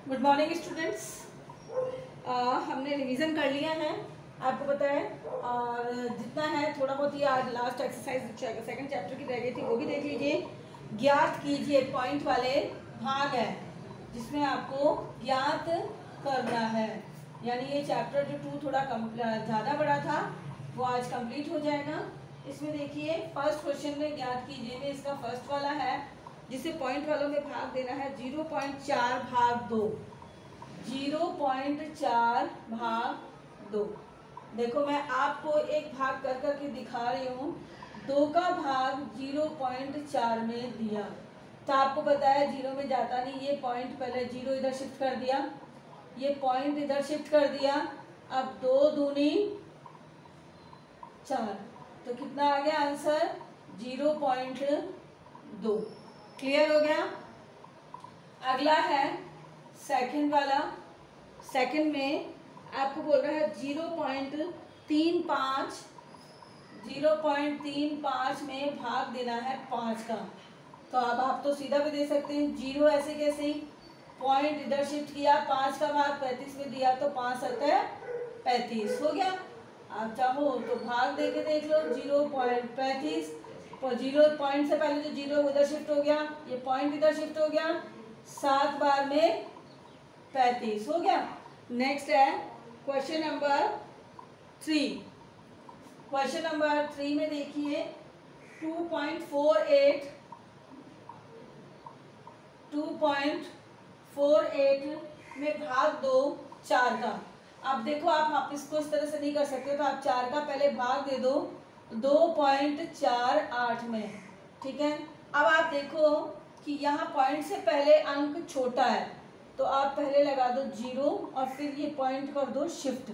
Good morning students. हमने revision कर लिया है, आपको पता है, और जितना है थोड़ा बहुत ही आज लास्ट एक्सरसाइज सेकंड चैप्टर की रह गई थी वो भी देख लीजिए। ज्ञात कीजिए पॉइंट वाले भाग है जिसमें आपको ज्ञात करना है, यानी ये चैप्टर जो 2 थोड़ा ज़्यादा बड़ा था वो आज कंप्लीट हो जाएगा। इसमें देखिए फर्स्ट क्वेश्चन में ज्ञात कीजिए में इसका फर्स्ट वाला है जिसे पॉइंट वालों में भाग देना है 0.4 भाग 2। 0.4 भाग 2। देखो मैं आपको एक भाग कर करके दिखा रही हूँ। 2 का भाग 0.4 में दिया तो आपको पता है 0 में जाता नहीं, ये पॉइंट पहले 0 इधर शिफ्ट कर दिया, ये पॉइंट इधर शिफ्ट कर दिया। अब 2 दूनी 4, तो कितना आ गया आंसर 0.2। क्लियर हो गया। अगला है सेकंड वाला। सेकंड में आपको बोल रहा है 0.35 में भाग देना है 5 का। तो अब आप तो सीधा भी दे सकते हैं, 0 ऐसे कैसे ही, पॉइंट इधर शिफ्ट किया, 5 का भाग 35 में दिया तो 5 आता है 35 हो गया। आप चाहो तो भाग दे के देख लो 0.35, तो 0 पॉइंट से पहले जो 0 उधर शिफ्ट हो गया, ये पॉइंट इधर शिफ्ट हो गया, 7 बार में 35 हो गया। नेक्स्ट है क्वेश्चन नंबर 3। क्वेश्चन नंबर 3 में देखिए 2.48 में भाग दो 4 का। अब देखो आप इसको इस तरह से नहीं कर सकते, तो आप 4 का पहले भाग दे दो 2.48 में, ठीक है। अब आप देखो कि यहाँ पॉइंट से पहले अंक छोटा है तो आप पहले लगा दो 0 और फिर ये पॉइंट कर दो शिफ्ट।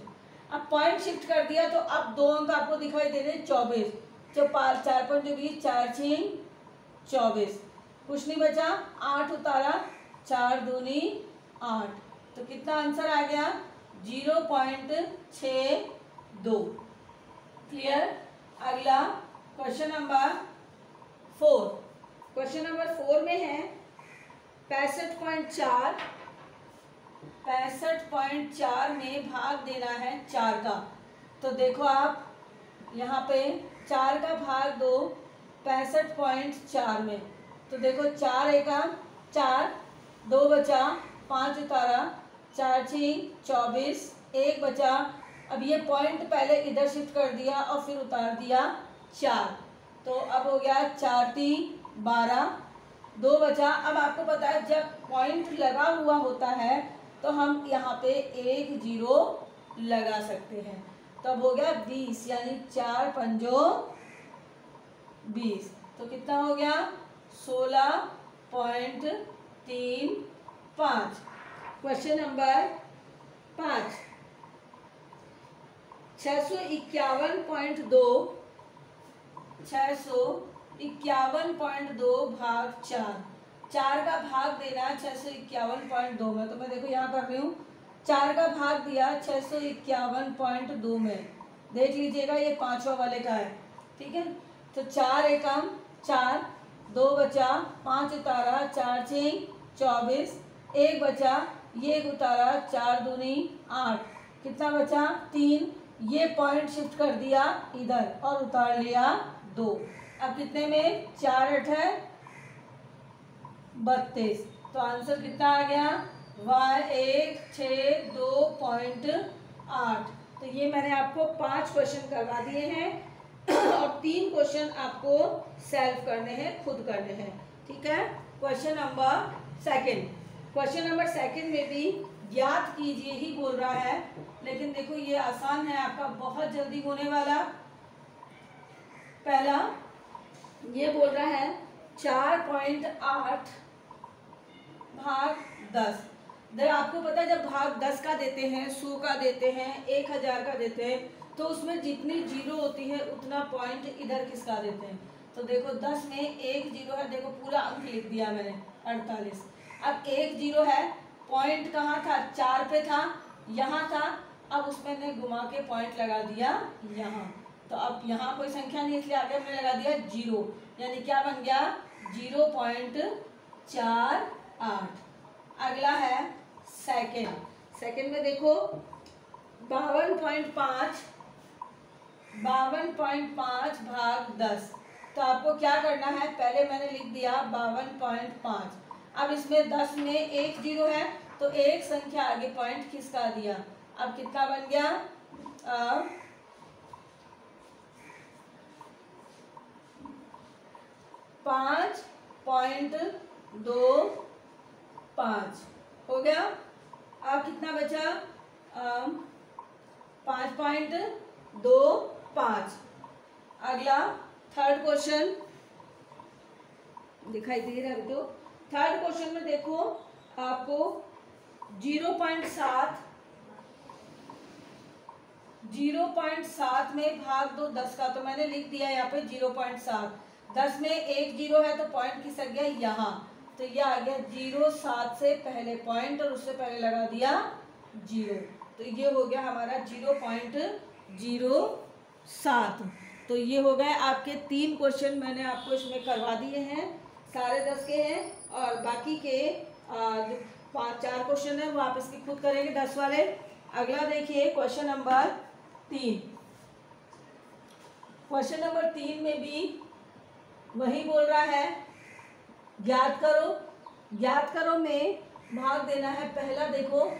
अब पॉइंट शिफ्ट कर दिया तो अब 2 अंक आपको दिखाई दे रहे 24, जब 4 पर जो भी 4 6 24, कुछ नहीं बचा, 8 उतारा, 4 दूनी 8, तो कितना आंसर आ गया 0.62। क्लियर। अगला क्वेश्चन नंबर 4। क्वेश्चन नंबर 4 में है 65.4 में भाग देना है 4 का। तो देखो आप यहाँ पे 4 का भाग दो 65.4 में, तो देखो 4 एका 4, 2 बचा, 5 उतारा, 4 6 24, 1 बचा। अब ये पॉइंट पहले इधर शिफ्ट कर दिया और फिर उतार दिया 4, तो अब हो गया 4 3 12, 2 बचा। अब आपको पता है जब पॉइंट लगा हुआ होता है तो हम यहाँ पे 1 0 लगा सकते हैं, तो अब हो गया 20, यानी 4 पंजो 20, तो कितना हो गया 16.35। क्वेश्चन नंबर 5 651.2 भाग 4। 4 का भाग देना 651.2 में, तो मैं देखो यहाँ कर रही हूँ 4 का भाग दिया 651.2 में, देख लीजिएगा ये 5वां वाले का है, ठीक है। तो 4 एकम 4, 2 बचा, 5 उतारा, 4 6 24, 1 बचा, ये उतारा, 4 दूनी 8, कितना बचा 3, ये पॉइंट शिफ्ट कर दिया इधर और उतार लिया 2। अब कितने में 4 8 है 32, तो आंसर कितना आ गया 162.8। तो ये मैंने आपको 5 क्वेश्चन करवा दिए हैं और 3 क्वेश्चन आपको सेल्फ करने हैं, खुद करने हैं, ठीक है। क्वेश्चन नंबर सेकंड में भी ज्ञात कीजिए ही बोल रहा है, लेकिन देखो ये आसान है आपका, बहुत जल्दी होने वाला। पहला ये बोल रहा है 4.8 भाग 10। आपको पता है जब भाग 10 का देते हैं, 100 का देते हैं, 1000 का देते हैं, तो उसमें जितनी 0 होती है उतना पॉइंट इधर किसका देते हैं। तो देखो 10 में 1 0 है, देखो पूरा अंक लिख दिया मैंने 48। अब 1 0 है, पॉइंट कहाँ था 4 पे था, यहाँ था, अब उसमें ने घुमा के पॉइंट लगा दिया यहाँ, तो अब यहाँ कोई संख्या नहीं इसलिए आगे हमने लगा दिया 0, यानी क्या बन गया 0.48। अगला है सेकेंड। सेकेंड में देखो 52.5 भाग 10। तो आपको क्या करना है, पहले मैंने लिख दिया 52.5। अब इसमें 10 में एक जीरो है तो एक संख्या आगे पॉइंट खिसका दिया। अब कितना बन गया, 5.25 हो गया। अब कितना बचा, 5.25। अगला थर्ड क्वेश्चन दिखाई दे रहा है तो थर्ड क्वेश्चन में देखो आपको 0.7 में भाग दो 10 का, तो मैंने लिख दिया यहाँ पे 0.7। 10 में एक जीरो है तो पॉइंट खिसक गया यहाँ, तो ये आ गया 0.7 से पहले पॉइंट और उससे पहले लगा दिया 0, तो ये हो गया हमारा 0.07। तो ये हो गए आपके 3 क्वेश्चन मैंने आपको इसमें करवा दिए हैं, सारे 10 के हैं और बाकी के जो 4 क्वेश्चन है वो आप इसके खुद करेंगे 10 वाले। अगला देखिए क्वेश्चन नंबर 3। क्वेश्चन नंबर 3 में भी वही बोल रहा है ज्ञात करो। ज्ञात करो में भाग देना है, पहला देखो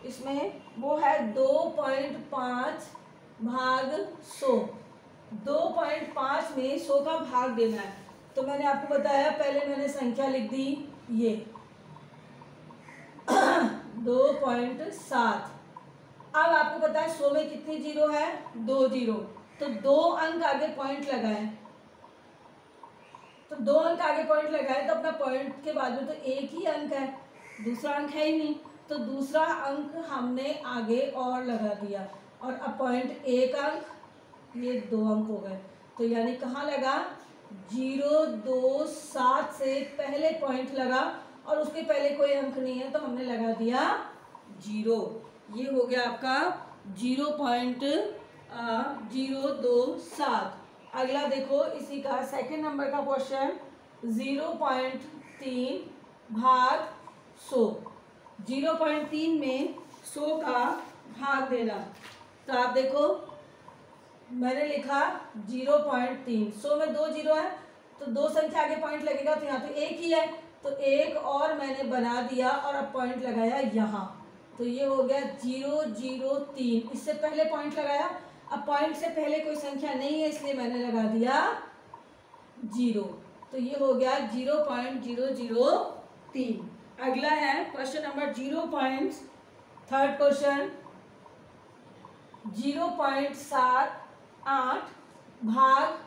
इसमें वो है 2.5 भाग 100। 2.5 में 100 का भाग देना है, तो मैंने आपको बताया पहले मैंने संख्या लिख दी ये 2.7। अब आपको पता है 100 में कितनी जीरो है, 2 जीरो, तो 2 अंक आगे पॉइंट लगाए, तो 2 अंक आगे पॉइंट लगाए तो अपना पॉइंट के बाद में तो एक ही अंक है, दूसरा अंक है ही नहीं, तो दूसरा अंक हमने आगे और लगा दिया और अब पॉइंट एक अंक, ये 2 अंक हो गए, तो यानी कहाँ लगा 0.27 से पहले पॉइंट लगा और उसके पहले कोई अंक नहीं है तो हमने लगा दिया 0। ये हो गया आपका 0.027। अगला देखो इसी का सेकंड नंबर का क्वेश्चन 0.3 भाग 100। 0.3 में 100 का भाग देना, तो आप देखो मैंने लिखा 0.3। 100 में 2 जीरो है तो 2 संख्या आगे पॉइंट लगेगा, तो यहाँ तो एक ही है तो एक और मैंने बना दिया और अब पॉइंट लगाया यहाँ, तो ये हो गया 0.03। इससे पहले पॉइंट लगाया, अब पॉइंट से पहले कोई संख्या नहीं है इसलिए मैंने लगा दिया 0, तो ये हो गया 0.003। अगला है क्वेश्चन नंबर 3rd क्वेश्चन 0.78 भाग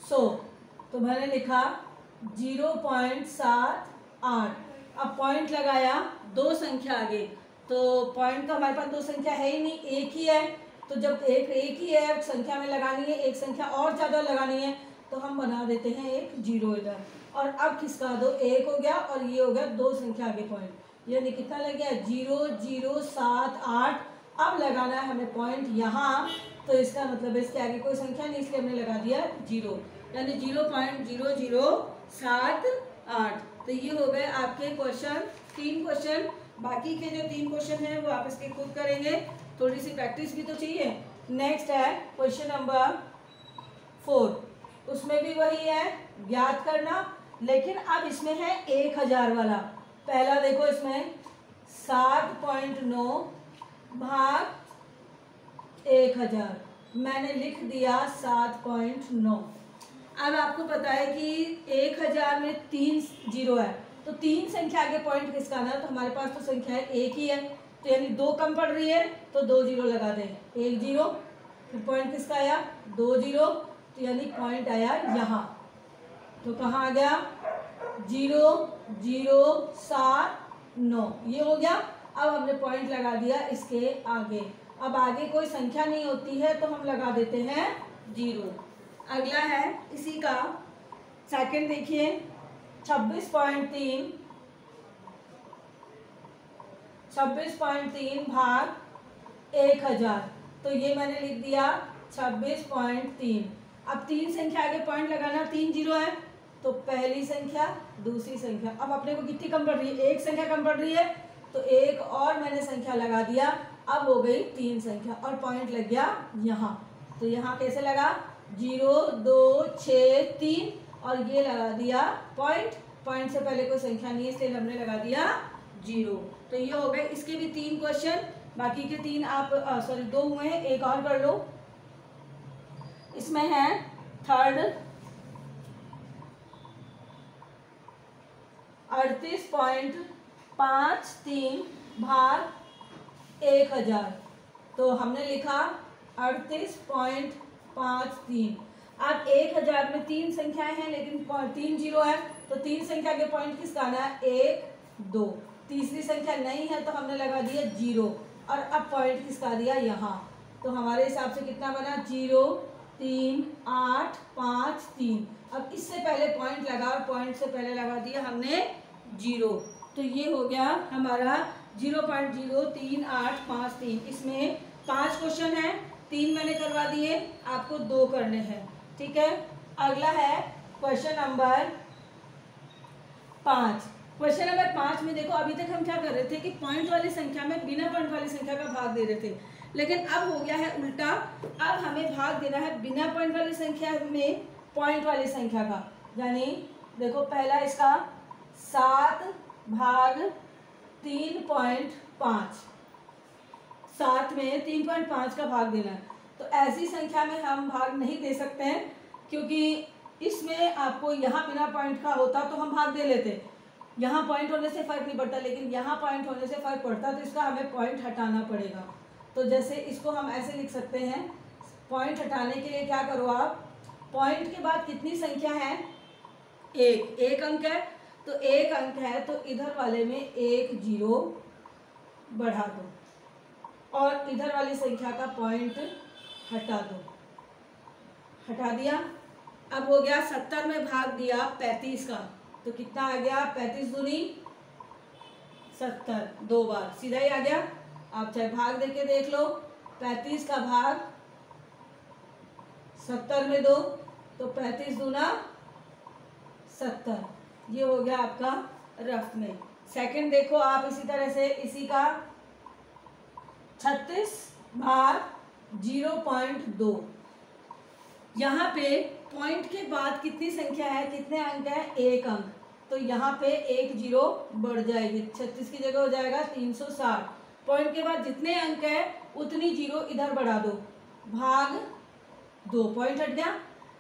100, तो मैंने लिखा 0.78। अब पॉइंट लगाया 2 संख्या आगे, तो पॉइंट तो हमारे पास 2 संख्या है ही नहीं, एक ही है, तो जब एक ही है संख्या में लगानी है, एक संख्या और ज़्यादा लगानी है तो हम बना देते हैं एक 0 इधर, और अब खिसका दो 1 हो गया और ये हो गया 2 संख्या आगे पॉइंट, यानी कितना लग गया 0.078। अब लगाना है हमें पॉइंट यहाँ, तो इसका मतलब इसके आगे कोई संख्या नहीं इसलिए हमने लगा दिया 0, यानी 0.0078। तो ये हो गए आपके क्वेश्चन 3 क्वेश्चन। बाकी के जो 3 क्वेश्चन हैं वो आप इसके खुद करेंगे, थोड़ी सी प्रैक्टिस भी तो चाहिए। नेक्स्ट है क्वेश्चन नंबर 4, उसमें भी वही है ज्ञात करना, लेकिन अब इसमें है 1000 वाला। पहला देखो इसमें 7.9 भाग 1000, मैंने लिख दिया 7.9। अब आपको पता है कि 1000 में 3 जीरो है, तो 3 संख्या आगे पॉइंट किसका है, तो हमारे पास तो संख्या है एक ही है, तो यानी 2 कम पड़ रही है तो 2 जीरो लगा दें, 1 जीरो, फिर पॉइंट किसका आया 2 जीरो, तो यानी पॉइंट आया यहाँ, तो कहाँ आ गया 0.079, ये हो गया। अब हमने पॉइंट लगा दिया इसके आगे, अब आगे कोई संख्या नहीं होती है तो हम लगा देते हैं 0। अगला है इसी का सेकंड, देखिए 26.3 भाग 1000, तो ये मैंने लिख दिया 26.3। अब 3 संख्या आगे पॉइंट लगाना, 3 जीरो है तो पहली संख्या दूसरी संख्या, अब अपने को कितनी कम पड़ रही है, एक संख्या कम पड़ रही है, तो एक और मैंने संख्या लगा दिया, अब हो गई 3 संख्या और पॉइंट लग गया यहाँ। तो यहाँ कैसे लगा 0 2 6 3 और ये लगा दिया पॉइंट, पॉइंट से पहले कोई संख्या नहीं है इसलिए हमने लगा दिया 0। तो ये हो गए इसके भी 3 क्वेश्चन, बाकी के 3 आप सॉरी 2 हुए हैं, एक और कर लो। इसमें है थर्ड 38.53 भाग 1000। तो हमने लिखा 38.53। अब 1000 में 3 संख्याएं हैं लेकिन 3 जीरो है, तो 3 संख्या के पॉइंट किसका आना है 1 2। तीसरी संख्या नहीं है तो हमने लगा दिया 0 और अब पॉइंट किसका दिया यहाँ। तो हमारे हिसाब से कितना बना 0 3 8 5 3। अब इससे पहले पॉइंट लगा और पॉइंट से पहले लगा दिया हमने 0। तो ये हो गया हमारा 0.03853। इसमें 5 क्वेश्चन है, 3 मैंने करवा दिए, आपको 2 करने हैं। ठीक है, अगला है क्वेश्चन नंबर 5। क्वेश्चन नंबर 5 में देखो अभी तक हम क्या कर रहे थे कि पॉइंट वाली संख्या में बिना पॉइंट वाली संख्या का भाग दे रहे थे, लेकिन अब हो गया है उल्टा। अब हमें भाग देना है बिना पॉइंट वाली संख्या में पॉइंट वाली संख्या का। यानी देखो पहला इसका 7 भाग 3.5, 7 में 3.5 का भाग देना है। तो ऐसी संख्या में हम भाग नहीं दे सकते हैं क्योंकि इसमें आपको यहाँ बिना पॉइंट का होता तो हम भाग दे लेते, यहाँ पॉइंट होने से फर्क नहीं पड़ता, लेकिन यहाँ पॉइंट होने से फर्क पड़ता, तो इसका हमें पॉइंट हटाना पड़ेगा। तो जैसे इसको हम ऐसे लिख सकते हैं, पॉइंट हटाने के लिए क्या करो आप, पॉइंट के बाद कितनी संख्या है एक अंक है, तो एक अंक है तो इधर वाले में 1 0 बढ़ा दो और इधर वाली संख्या का पॉइंट हटा दो। हटा दिया। अब हो गया 70 में भाग दिया 35 का, तो कितना आ गया 35 दूनी 70, 2 बार सीधा ही आ गया। आप चाहे भाग देके देख लो, 35 का भाग 70 में 2, तो 35 दूना 70, ये हो गया आपका रफ में। सेकंड देखो आप इसी तरह से, इसी का 36 भाग 0.2। यहाँ पे पॉइंट के बाद कितनी संख्या है, कितने अंक है, 1 अंक, तो यहाँ पे 1 0 बढ़ जाएगी, 36 की जगह हो जाएगा 360। पॉइंट के बाद जितने अंक है उतनी 0 इधर बढ़ा दो, भाग 2, पॉइंट हट गया,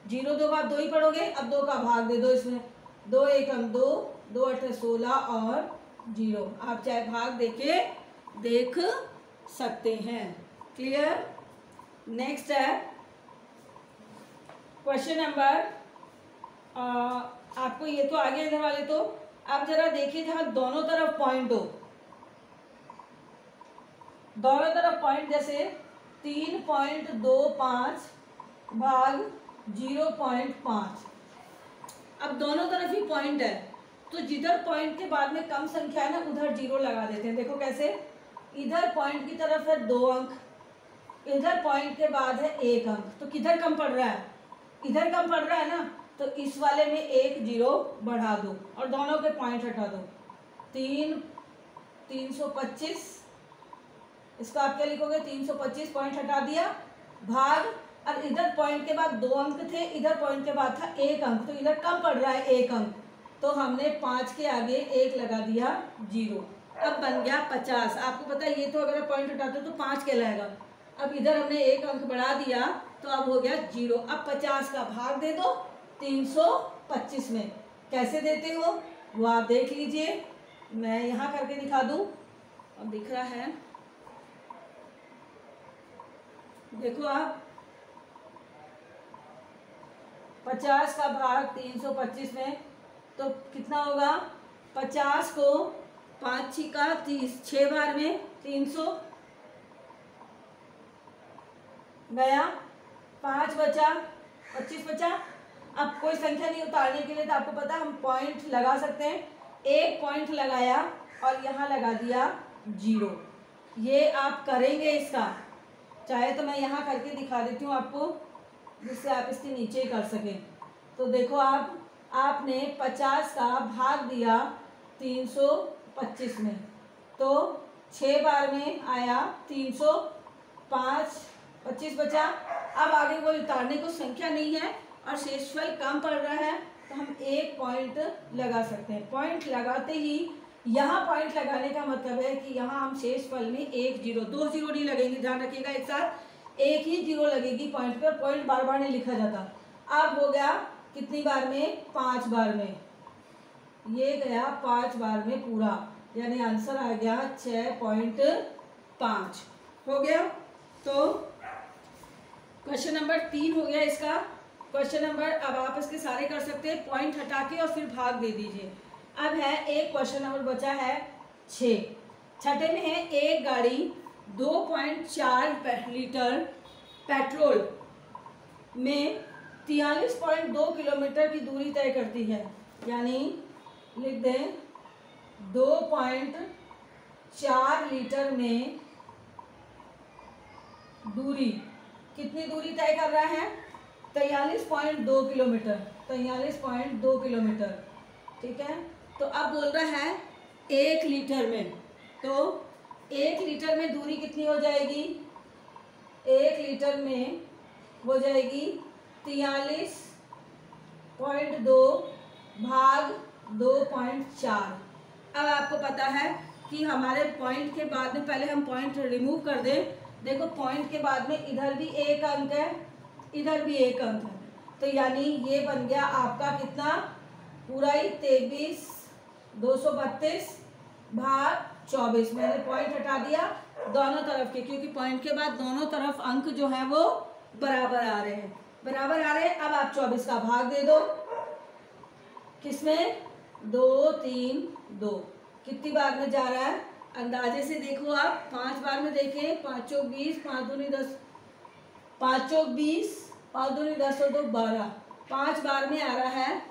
0 2 बार 2 ही पढ़ोगे, अब 2 का भाग दे दो इसमें, 2 1 अंक 2, 2 8 16 और 0। आप चाहे भाग देके देख सकते हैं। क्लियर। नेक्स्ट है क्वेश्चन नंबर, आपको ये तो आगे इधर वाले, तो आप जरा देखिए जहां दोनों तरफ पॉइंट हो, दोनों तरफ पॉइंट, जैसे 3.25 भाग 0.5। अब दोनों तरफ ही पॉइंट है, तो जिधर पॉइंट के बाद में कम संख्या है ना उधर 0 लगा देते हैं। देखो कैसे, इधर पॉइंट की तरफ है 2 अंक, इधर पॉइंट के बाद है 1 अंक, तो किधर कम पड़ रहा है, इधर कम पड़ रहा है ना, तो इस वाले में 1 0 बढ़ा दो और दोनों के पॉइंट हटा दो। 325, इसको आप क्या लिखोगे, 325 पॉइंट हटा दिया, भाग, और इधर पॉइंट के बाद 2 अंक थे, इधर पॉइंट के बाद था 1 अंक, तो इधर कम पड़ रहा है 1 अंक, तो हमने 5 के आगे 1 लगा दिया 0। अब बन गया 50। आपको पता है ये तो अगर पॉइंट हटाते तो 5 कहलाएगा, अब इधर हमने 1 अंक बढ़ा दिया तो अब हो गया 0। अब 50 का भाग दे दो 325 में, कैसे देते हो वो आप देख लीजिए, मैं यहाँ करके दिखा दूँ, अब दिख रहा है, देखो आप 50 का भाग 325 में, तो कितना होगा, 50 को 5 छिका 30, 6 बार में 300 गया, 5 बचा, 25 बचा। अब कोई संख्या नहीं उतारने के लिए तो आपको पता है हम पॉइंट लगा सकते हैं, एक पॉइंट लगाया और यहाँ लगा दिया 0। ये आप करेंगे इसका, चाहे तो मैं यहाँ करके दिखा देती हूँ आपको, जिससे आप इसके नीचे ही कर सकें। तो देखो आपने 50 का भाग दिया 325 में, तो 6 बार में आया 305, 25 बचा। अब आगे कोई उतारने को संख्या नहीं है और शेषफल कम पड़ रहा है, तो हम 1 पॉइंट लगा सकते हैं। पॉइंट लगाते ही, यहाँ पॉइंट लगाने का मतलब है कि यहाँ हम शेषफल में 1 जीरो, 2 जीरो नहीं लगेंगे, ध्यान रखिएगा, एक साथ 1 ही जीरो लगेगी पॉइंट पे, और पॉइंट बार बार नहीं लिखा जाता। अब हो गया कितनी बार में, 5 बार में, ये गया 5 बार में पूरा, यानी आंसर आ गया 6.5 हो गया। तो क्वेश्चन नंबर 3 हो गया इसका। क्वेश्चन नंबर, अब आप इसके सारे कर सकते हैं, पॉइंट हटा के और फिर भाग दे दीजिए। अब है एक क्वेश्चन नंबर बचा है 6, छठे में है, एक गाड़ी 2.4 लीटर पेट्रोल में 43.2 किलोमीटर की दूरी तय करती है, यानी लिख दें 2.4 लीटर में दूरी, कितनी दूरी तय कर रहा है, 43.2 किलोमीटर, 43.2 किलोमीटर, ठीक है। तो अब बोल रहा है 1 लीटर में, तो 1 लीटर में दूरी कितनी हो जाएगी, 1 लीटर में हो जाएगी 43.2 भाग 2.4। अब आपको पता है कि हमारे पॉइंट के बाद में, पहले हम पॉइंट रिमूव कर दें। देखो पॉइंट के बाद में इधर भी 1 अंक है, इधर भी 1 अंक है, तो यानी ये बन गया आपका कितना, पूरा ही 23,232 भाग 24। मैंने पॉइंट हटा दिया दोनों तरफ के, क्योंकि पॉइंट के बाद दोनों तरफ अंक जो है वो बराबर आ रहे हैं, बराबर आ रहे हैं। अब आप 24 का भाग दे दो, किसमें, 2, 3, 2, कितनी बार में जा रहा है, अंदाजे से देखो आप, 5 बार में देखें, 5 चौक 20, 5 दूनी 10, 5 चौक 20, 5 दूनी 10 और 2 12, 5 बार में आ रहा है